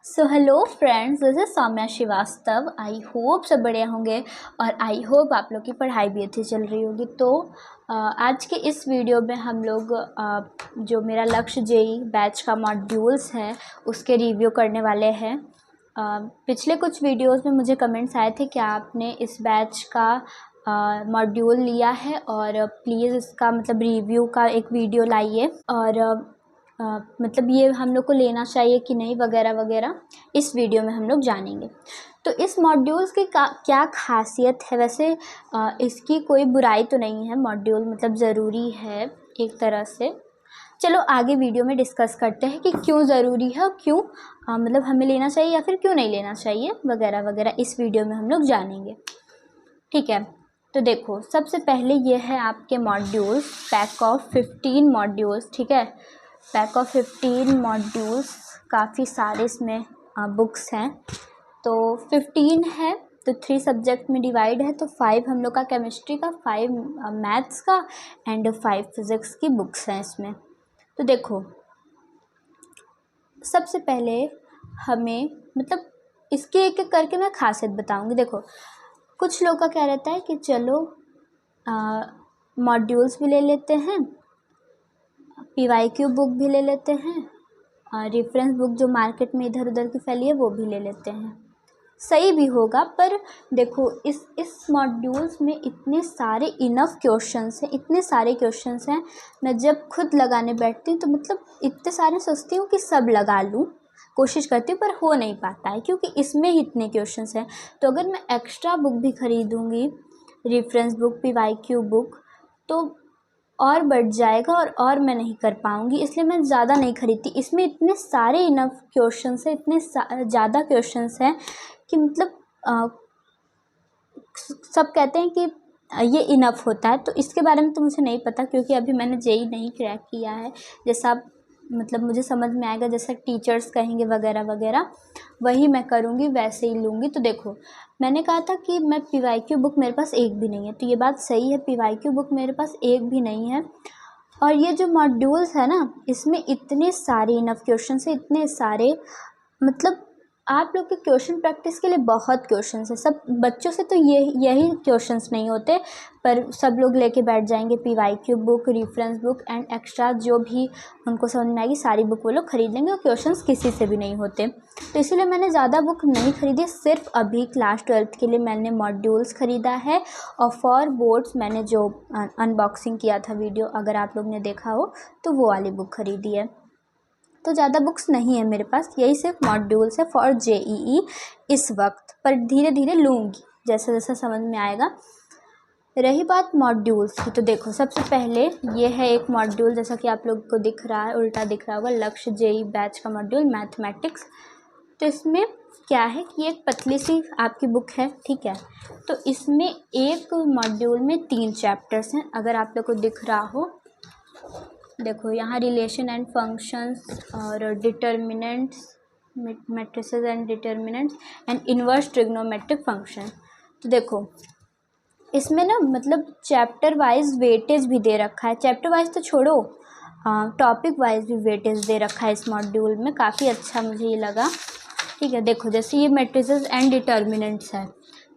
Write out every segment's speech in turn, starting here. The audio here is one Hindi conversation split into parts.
So hello friends, this is Saumya Srivastava. I hope सब बढ़िया होंगे और आई होप आप लोग की पढ़ाई भी अच्छी चल रही होगी। तो आज के इस वीडियो में हम लोग जो मेरा लक्ष्य जेई बैच का मॉड्यूल्स है उसके रिव्यू करने वाले हैं। पिछले कुछ वीडियोस में मुझे कमेंट्स आए थे कि आपने इस बैच का मॉड्यूल लिया है और प्लीज़ इसका मतलब रिव्यू का एक वीडियो लाइए और मतलब ये हम लोग को लेना चाहिए कि नहीं वगैरह वगैरह इस वीडियो में हम लोग जानेंगे। तो इस मॉड्यूल्स की क्या खासियत है? वैसे इसकी कोई बुराई तो नहीं है, मॉड्यूल मतलब ज़रूरी है एक तरह से। चलो आगे वीडियो में डिस्कस करते हैं कि क्यों ज़रूरी है और क्यों मतलब हमें लेना चाहिए या फिर क्यों नहीं लेना चाहिए वगैरह वगैरह इस वीडियो में हम लोग जानेंगे। ठीक है, तो देखो सबसे पहले ये है आपके मॉड्यूल्स, पैक ऑफ 15 मॉड्यूल्स। ठीक है, पैक ऑफ 15 मॉड्यूल्स, काफ़ी सारे इसमें बुक्स हैं। तो 15 है तो 3 सब्जेक्ट में डिवाइड है, तो 5 हम लोग का केमिस्ट्री का, 5 मैथ्स का एंड 5 फिज़िक्स की बुक्स हैं इसमें। तो देखो सबसे पहले हमें मतलब इसके एक एक करके मैं खासियत बताऊंगी। देखो कुछ लोग का क्या रहता है कि चलो मॉड्यूल्स भी ले लेते हैं, PYQ बुक भी ले लेते हैं, रेफरेंस बुक जो मार्केट में इधर उधर की फैली है वो भी ले लेते हैं। सही भी होगा, पर देखो इस मॉड्यूल्स में इतने सारे इनफ क्वेश्चंस हैं, इतने सारे क्वेश्चंस हैं। मैं जब खुद लगाने बैठती हूँ तो मतलब इतने सारे सोचती हूँ कि सब लगा लूँ, कोशिश करती हूँ, पर हो नहीं पाता है क्योंकि इसमें ही इतने क्वेश्चंस हैं। तो अगर मैं एक्स्ट्रा बुक भी खरीदूँगी, रेफरेंस बुक, PYQ बुक, तो और बढ़ जाएगा और मैं नहीं कर पाऊँगी, इसलिए मैं ज़्यादा नहीं खरीदती। इसमें इतने सारे इनफ क्वेश्चंस हैं, इतने ज़्यादा क्वेश्चंस हैं कि मतलब सब कहते हैं कि ये इनफ होता है। तो इसके बारे में तो मुझे नहीं पता क्योंकि अभी मैंने जेई नहीं क्रैक किया है। जैसा मतलब मुझे समझ में आएगा, जैसा टीचर्स कहेंगे वगैरह वगैरह वही मैं करूँगी, वैसे ही लूँगी। तो देखो मैंने कहा था कि मैं PYQ बुक मेरे पास एक भी नहीं है, तो ये बात सही है, PYQ बुक मेरे पास एक भी नहीं है। और ये जो मॉड्यूल्स है ना, इसमें इतने सारे इनफ क्वेश्चन है, इतने सारे मतलब आप लोग के क्वेश्चन प्रैक्टिस के लिए बहुत क्वेश्चंस है। सब बच्चों से तो यही क्वेश्चंस नहीं होते, पर सब लोग लेके बैठ जाएंगे PYQ book, reference book and extra जो भी उनको समझ में आएगी सारी बुक वो लोग खरीद लेंगे और क्वेश्चंस किसी से भी नहीं होते। तो इसीलिए मैंने ज़्यादा बुक नहीं खरीदी, सिर्फ अभी क्लास 12th के लिए मैंने मॉड्यूल्स ख़रीदा है। और फॉर बोर्ड्स मैंने जो अनबॉक्सिंग किया था वीडियो, अगर आप लोग ने देखा हो तो वो वाली बुक ख़रीदी है। तो ज़्यादा बुक्स नहीं है मेरे पास, यही सिर्फ मॉड्यूल्स है फॉर JEE इस वक्त, पर धीरे धीरे लूँगी जैसा जैसा समझ में आएगा। रही बात मॉड्यूल्स की, तो देखो सबसे पहले ये है एक मॉड्यूल, जैसा कि आप लोग को दिख रहा है, उल्टा दिख रहा होगा, लक्ष्य JEE बैच का मॉड्यूल मैथमेटिक्स। तो इसमें क्या है कि एक पतली सी आपकी बुक है। ठीक है, तो इसमें एक मॉड्यूल में 3 चैप्टर्स हैं, अगर आप लोग को दिख रहा हो। देखो यहाँ रिलेशन एंड फंक्शंस और determinants, matrices and determinants and inverse trigonometric function. तो देखो इसमें ना मतलब चैप्टर वाइज वेटेज भी दे रखा है, चैप्टर वाइज तो छोड़ो, टॉपिक वाइज भी वेटेज दे रखा है इस मॉड्यूल में, काफ़ी अच्छा मुझे ये लगा। ठीक है, देखो जैसे ये मैट्रिसेस एंड डिटर्मिनेंट्स है,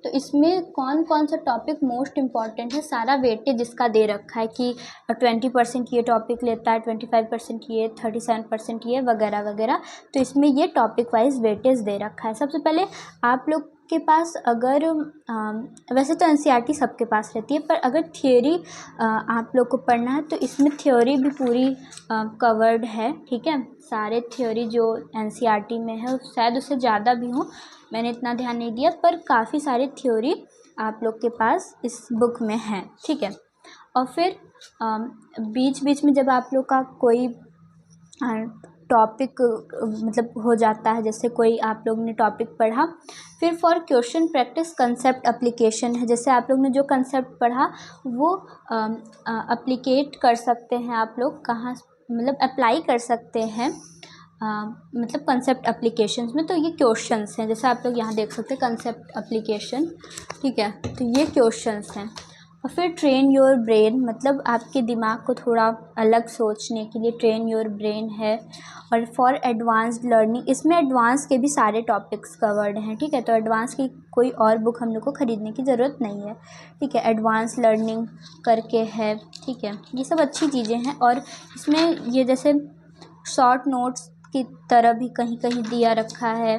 तो इसमें कौन कौन सा टॉपिक मोस्ट इम्पॉर्टेंट है, सारा वेटेज इसका दे रखा है कि 20% ये टॉपिक लेता है, 25% ये, 37% ये वगैरह वगैरह। तो इसमें ये टॉपिक वाइज वेटेज दे रखा है। सबसे पहले आप लोग के पास अगर वैसे तो NCERT सबके पास रहती है, पर अगर थियोरी आप लोग को पढ़ना है तो इसमें थ्योरी भी पूरी कवर्ड है। ठीक है, सारे थ्योरी जो NCERT में है शायद उससे ज़्यादा भी हो, मैंने इतना ध्यान नहीं दिया, पर काफ़ी सारी थ्योरी आप लोग के पास इस बुक में है। ठीक है, और फिर बीच बीच में जब आप लोग का कोई टॉपिक मतलब हो जाता है, जैसे कोई आप लोग ने टॉपिक पढ़ा, फिर for question practice concept application है, जैसे आप लोग ने जो कंसेप्ट पढ़ा वो एप्लीकेट कर सकते हैं आप लोग, कहाँ मतलब अप्लाई कर सकते हैं मतलब कंसेप्ट एप्लीकेशंस में। तो ये क्वेश्चंस हैं, जैसे आप लोग यहाँ देख सकते हैं कंसेप्ट एप्लीकेशन। ठीक है, तो ये क्वेश्चंस हैं। और फिर ट्रेन योर ब्रेन, मतलब आपके दिमाग को थोड़ा अलग सोचने के लिए ट्रेन योर ब्रेन है। और फॉर एडवांस्ड लर्निंग, इसमें एडवांस के भी सारे टॉपिक्स कवर्ड हैं, ठीक है। तो एडवांस की कोई और बुक हम लोग को ख़रीदने की ज़रूरत नहीं है, ठीक है। एडवांस लर्निंग करके है, ठीक है। ये सब अच्छी चीज़ें हैं। और इसमें ये जैसे शॉर्ट नोट्स की तरह भी कहीं कहीं दिया रखा है।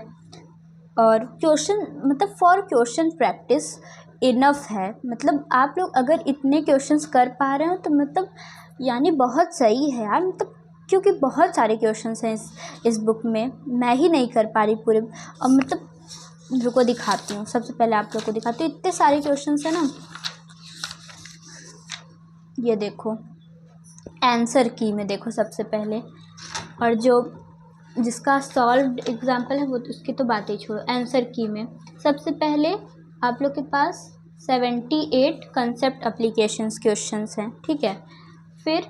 और क्वेश्चन, मतलब फॉर क्वेश्चन प्रैक्टिस इनफ है, मतलब आप लोग अगर इतने क्वेश्चंस कर पा रहे हो तो मतलब यानी बहुत सही है यार, मतलब क्योंकि बहुत सारे क्वेश्चंस हैं इस बुक में, मैं ही नहीं कर पा रही पूरे। और मतलब रुको दिखाती हूँ, सबसे पहले आप लोग को दिखाती हूँ, इतने सारे क्वेश्चंस हैं ना। ये देखो आंसर की में देखो सबसे पहले, और जो जिसका सॉल्व्ड एग्जाम्पल है वो उसकी तो बात ही छोड़ो। आंसर की में सबसे पहले आप लोग के पास 78 कंसेप्ट एप्लीकेशंस क्वेश्चंस हैं, ठीक है। फिर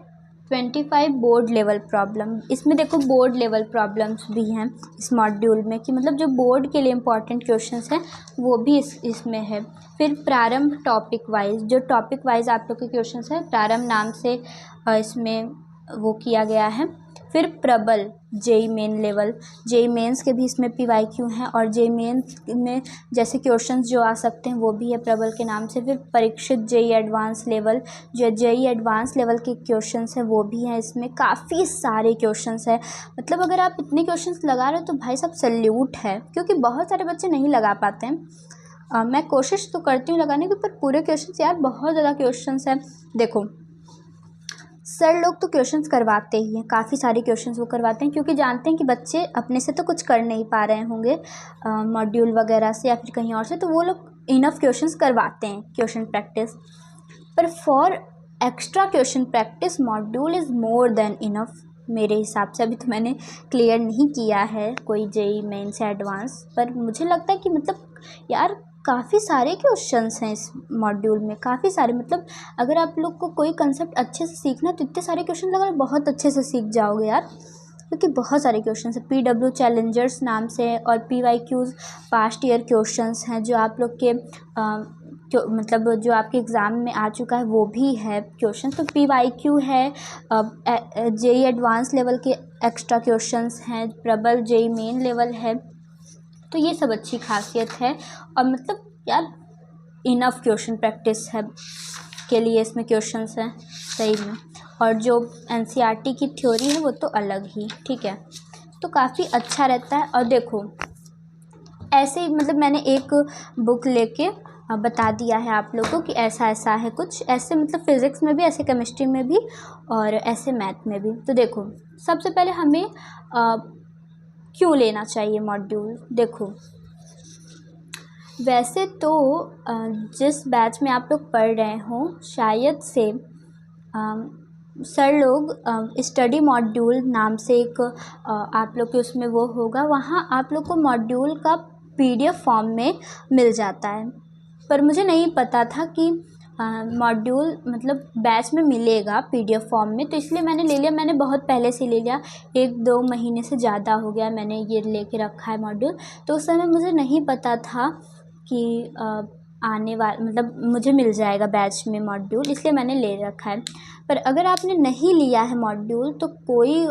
25 बोर्ड लेवल प्रॉब्लम, इसमें देखो बोर्ड लेवल प्रॉब्लम्स भी हैं इस मॉड्यूल में, कि मतलब जो बोर्ड के लिए इम्पॉर्टेंट क्वेश्चंस हैं वो भी इसमें है। फिर प्रारंभ टॉपिक वाइज, जो टॉपिक वाइज आप लोग के क्वेश्चंस हैं प्रारंभ नाम से इसमें वो किया गया है। फिर प्रबल JEE main level, JEE mains के भी इसमें PYQ हैं, और जेई मेंस में जैसे क्वेश्चंस जो आ सकते हैं वो भी है प्रबल के नाम से। फिर परीक्षित जेई एडवांस लेवल, जो जेई एडवांस लेवल के क्वेश्चंस हैं वो भी हैं इसमें, काफ़ी सारे क्वेश्चंस हैं। मतलब अगर आप इतने क्वेश्चंस लगा रहे हो तो भाई साहब सैल्यूट है, क्योंकि बहुत सारे बच्चे नहीं लगा पाते हैं। मैं कोशिश तो करती हूँ लगाने की, पर पूरे क्वेश्चंस यार बहुत ज़्यादा क्वेश्चंस हैं। देखो सर लोग तो क्वेश्चंस करवाते ही हैं, काफ़ी सारे क्वेश्चंस वो करवाते हैं, क्योंकि जानते हैं कि बच्चे अपने से तो कुछ कर नहीं पा रहे होंगे मॉड्यूल वगैरह से या फिर कहीं और से, तो वो लोग इनफ क्वेश्चंस करवाते हैं क्वेश्चन प्रैक्टिस। पर for extra question practice module is more than enough मेरे हिसाब से। अभी तो मैंने क्लियर नहीं किया है कोई जेई मेंस या एडवांस, पर मुझे लगता है कि मतलब यार काफ़ी सारे क्वेश्चंस हैं इस मॉड्यूल में, काफ़ी सारे। मतलब अगर आप लोग को कोई कंसेप्ट अच्छे से सीखना तो इतने सारे क्वेश्चन लगा बहुत अच्छे से सीख जाओगे यार, क्योंकि बहुत सारे क्वेश्चंस हैं। PW चैलेंजर्स नाम से, और PYQs पास्ट ईयर क्वेश्चंस हैं जो आप लोग के मतलब जो आपके एग्ज़ाम में आ चुका है वो भी है क्वेश्चन। तो PYQ है, जेई एडवांस लेवल के एक्स्ट्रा क्वेश्चंस हैं, प्रबल जेई मेन लेवल है। तो ये सब अच्छी खासियत है, और मतलब यार इनफ क्वेश्चन प्रैक्टिस है के लिए इसमें क्वेश्चंस हैं सही में। और जो NCERT की थ्योरी है वो तो अलग ही, ठीक है। तो काफ़ी अच्छा रहता है। और देखो ऐसे ही मतलब मैंने एक बुक लेके बता दिया है आप लोगों को कि ऐसा ऐसा है, कुछ ऐसे मतलब फिज़िक्स में भी, ऐसे केमिस्ट्री में भी, और ऐसे मैथ में भी। तो देखो सबसे पहले हमें क्यों लेना चाहिए मॉड्यूल। देखो वैसे तो जिस बैच में आप लोग पढ़ रहे हो शायद से सर लोग स्टडी मॉड्यूल नाम से एक आप लोग के उसमें वो होगा, वहाँ आप लोग को मॉड्यूल का PDF फॉर्म में मिल जाता है। पर मुझे नहीं पता था कि मॉड्यूल मतलब बैच में मिलेगा PDF फॉर्म में, तो इसलिए मैंने ले लिया। मैंने बहुत पहले से ले लिया, 1-2 महीने से ज़्यादा हो गया मैंने ये लेके रखा है मॉड्यूल। तो उस समय मुझे नहीं पता था कि आने वाला मतलब मुझे मिल जाएगा बैच में मॉड्यूल, इसलिए मैंने ले रखा है। पर अगर आपने नहीं लिया है मॉड्यूल तो कोई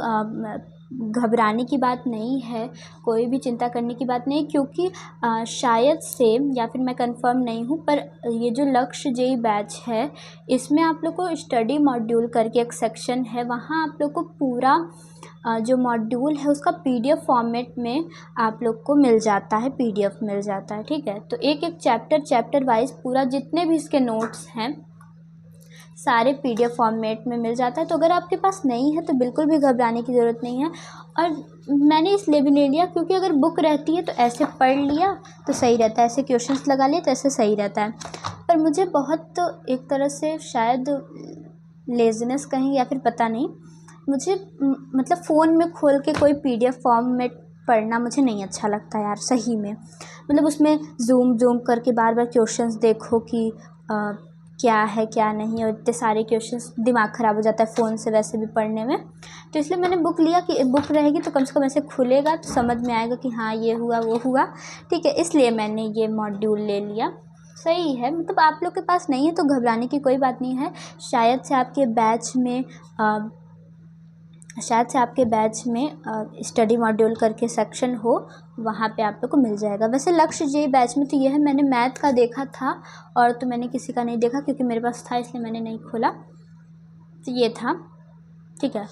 घबराने की बात नहीं है, कोई भी चिंता करने की बात नहीं, क्योंकि शायद से, या फिर मैं कंफर्म नहीं हूँ, पर ये जो लक्ष्य जेई बैच है इसमें आप लोग को स्टडी मॉड्यूल करके एक सेक्शन है, वहाँ आप लोग को पूरा जो मॉड्यूल है उसका PDF फॉर्मेट में आप लोग को मिल जाता है, PDF मिल जाता है, ठीक है। तो एक एक चैप्टर वाइज पूरा जितने भी इसके नोट्स हैं सारे PDF फॉर्मेट में मिल जाता है। तो अगर आपके पास नहीं है तो बिल्कुल भी घबराने की ज़रूरत नहीं है। और मैंने इसलिए भी ले लिया क्योंकि अगर बुक रहती है तो ऐसे पढ़ लिया तो सही रहता है, ऐसे क्वेश्चंस लगा लिए तो ऐसे सही रहता है। पर मुझे बहुत एक तरह से शायद लेज़ीनेस कहीं या फिर पता नहीं, मुझे मतलब फ़ोन में खोल के कोई PDF फॉर्म में पढ़ना मुझे नहीं अच्छा लगता यार, सही में। मतलब उसमें जूम करके बार बार क्वेश्चंस देखो कि क्या है क्या नहीं, और इतने सारे क्वेश्चंस, दिमाग ख़राब हो जाता है फ़ोन से वैसे भी पढ़ने में। तो इसलिए मैंने बुक लिया कि बुक रहेगी तो कम से कम ऐसे खुलेगा तो समझ में आएगा कि हाँ ये हुआ वो हुआ, ठीक है। इसलिए मैंने ये मॉड्यूल ले लिया। सही है, मतलब आप लोग के पास नहीं है तो घबराने की कोई बात नहीं है। शायद से आपके बैच में स्टडी मॉड्यूल करके सेक्शन हो, वहाँ पे आप लोग को मिल जाएगा। वैसे लक्ष्य जी बैच में तो ये है, मैंने मैथ का देखा था और तो मैंने किसी का नहीं देखा क्योंकि मेरे पास था इसलिए मैंने नहीं खोला। तो ये था, ठीक है।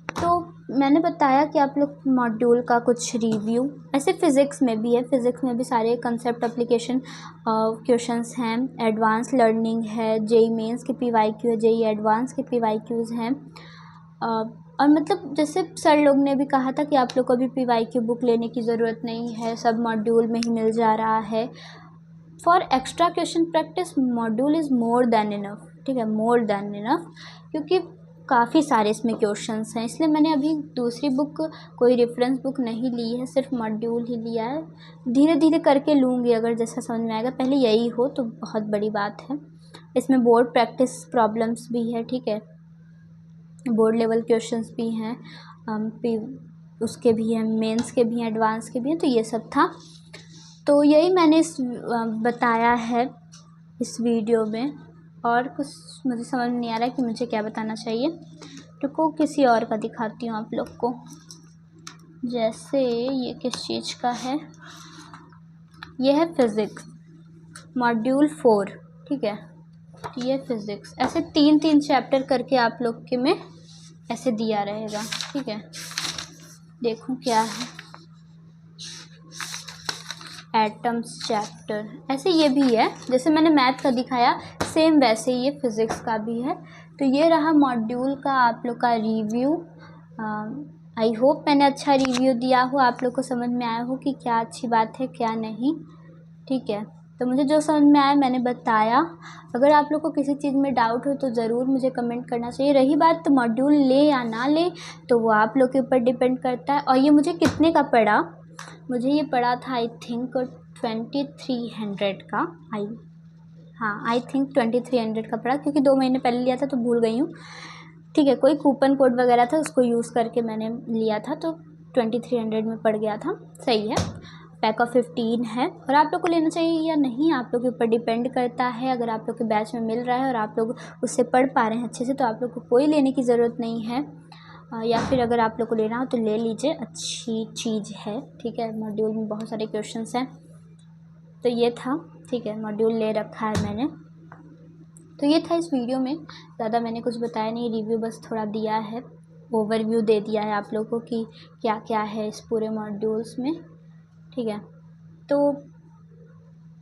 तो मैंने बताया कि आप लोग मॉड्यूल का कुछ रिव्यू, ऐसे फ़िज़िक्स में भी है, फ़िज़िक्स में भी सारे कंसेप्ट एप्लीकेशन क्वेश्चंस हैं, एडवांस लर्निंग है, जेई मेंस के पीवाईक्यू है, जेई एडवांस के पीवाईक्यूज़ हैं। और मतलब जैसे सर लोग ने भी कहा था कि आप लोग को अभी पीवाईक्यू बुक लेने की ज़रूरत नहीं है, सब मॉड्यूल में ही मिल जा रहा है। For extra question practice module is more than enough, ठीक है, मोर देन इनफ, क्योंकि काफ़ी सारे इसमें क्वेश्चंस हैं, इसलिए मैंने अभी दूसरी बुक, कोई रेफरेंस बुक नहीं ली है, सिर्फ मॉड्यूल ही लिया है। धीरे धीरे करके लूँगी, अगर जैसा समझ में आएगा। पहले यही हो तो बहुत बड़ी बात है। इसमें बोर्ड प्रैक्टिस प्रॉब्लम्स भी है, ठीक है, बोर्ड लेवल क्वेश्चंस भी हैं, उसके भी हैं, मेंस के भी हैं, एडवांस के भी हैं। तो ये सब था, तो यही मैंने बताया है इस वीडियो में, और कुछ मुझे समझ नहीं आ रहा है कि मुझे क्या बताना चाहिए। रुको किसी और का दिखाती हूँ आप लोग को। जैसे ये किस चीज़ का है, ये है फिज़िक्स मॉड्यूल 4, ठीक है, ये फिज़िक्स। ऐसे 3-3 चैप्टर करके आप लोग के में ऐसे दिया रहेगा, ठीक है। देखूँ क्या है, एटम्स चैप्टर, ऐसे ये भी है, जैसे मैंने मैथ का दिखाया सेम वैसे ये फिज़िक्स का भी है। तो ये रहा मॉड्यूल का आप लोग का रिव्यू। आई होप मैंने अच्छा रिव्यू दिया हो, आप लोग को समझ में आया हो कि क्या अच्छी बात है क्या नहीं, ठीक है। तो मुझे जो समझ में आया मैंने बताया। अगर आप लोग को किसी चीज़ में डाउट हो तो ज़रूर मुझे कमेंट करना चाहिए। रही बात तो मॉड्यूल ले या ना ले, तो वो आप लोग के ऊपर डिपेंड करता है। और ये मुझे कितने का पड़ा, मुझे ये पड़ा था आई थिंक 2300 का, आई थिंक 2300 का पड़ा, क्योंकि 2 महीने पहले लिया था तो भूल गई हूँ, ठीक है। कोई कूपन कोड वगैरह था, उसको यूज़ करके मैंने लिया था, तो 2300 में पड़ गया था, सही है। पैक ऑफ 15 है, और आप लोग को लेना चाहिए या नहीं आप लोग के ऊपर डिपेंड करता है। अगर आप लोग के बैच में मिल रहा है और आप लोग उससे पढ़ पा रहे हैं अच्छे से, तो आप लोग को कोई लेने की ज़रूरत नहीं है। या फिर अगर आप लोग को लेना हो तो ले लीजिए, अच्छी चीज़ है, ठीक है। मॉड्यूल में बहुत सारे क्वेश्चंस हैं। तो ये था, ठीक है, मॉड्यूल ले रखा है मैंने। तो ये था इस वीडियो में, ज़्यादा मैंने कुछ बताया नहीं, रिव्यू बस थोड़ा दिया है, ओवरव्यू दे दिया है आप लोगों को कि क्या क्या है इस पूरे मॉड्यूल्स में, ठीक है। तो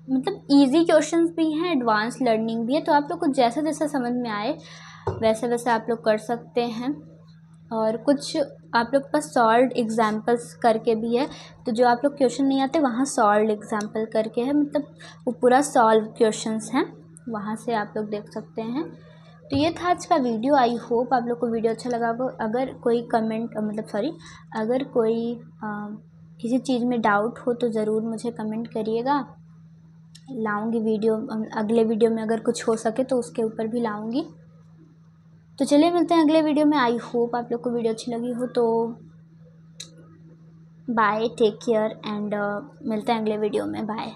मतलब इजी क्वेश्चंस भी हैं, एडवांस लर्निंग भी है, तो आप लोग को जैसा जैसा समझ में आए वैसे वैसे आप लोग कर सकते हैं। और कुछ आप लोग के पास सॉल्व्ड एग्जाम्पल्स करके भी है, तो जो आप लोग क्वेश्चन नहीं आते वहाँ सॉल्व्ड एग्जाम्पल करके है, मतलब वो पूरा सॉल्व क्वेश्चंस हैं, वहाँ से आप लोग देख सकते हैं। तो ये था आज का वीडियो। आई होप आप लोग को वीडियो अच्छा लगा हो। अगर कोई अगर कोई किसी चीज़ में डाउट हो तो ज़रूर मुझे कमेंट करिएगा, लाऊंगी वीडियो, अगले वीडियो में अगर कुछ हो सके तो उसके ऊपर भी लाऊंगी। तो चलिए मिलते हैं अगले वीडियो में। आई होप आप लोग को वीडियो अच्छी लगी हो, तो बाय, टेक केयर, एंड मिलते हैं अगले वीडियो में, बाय।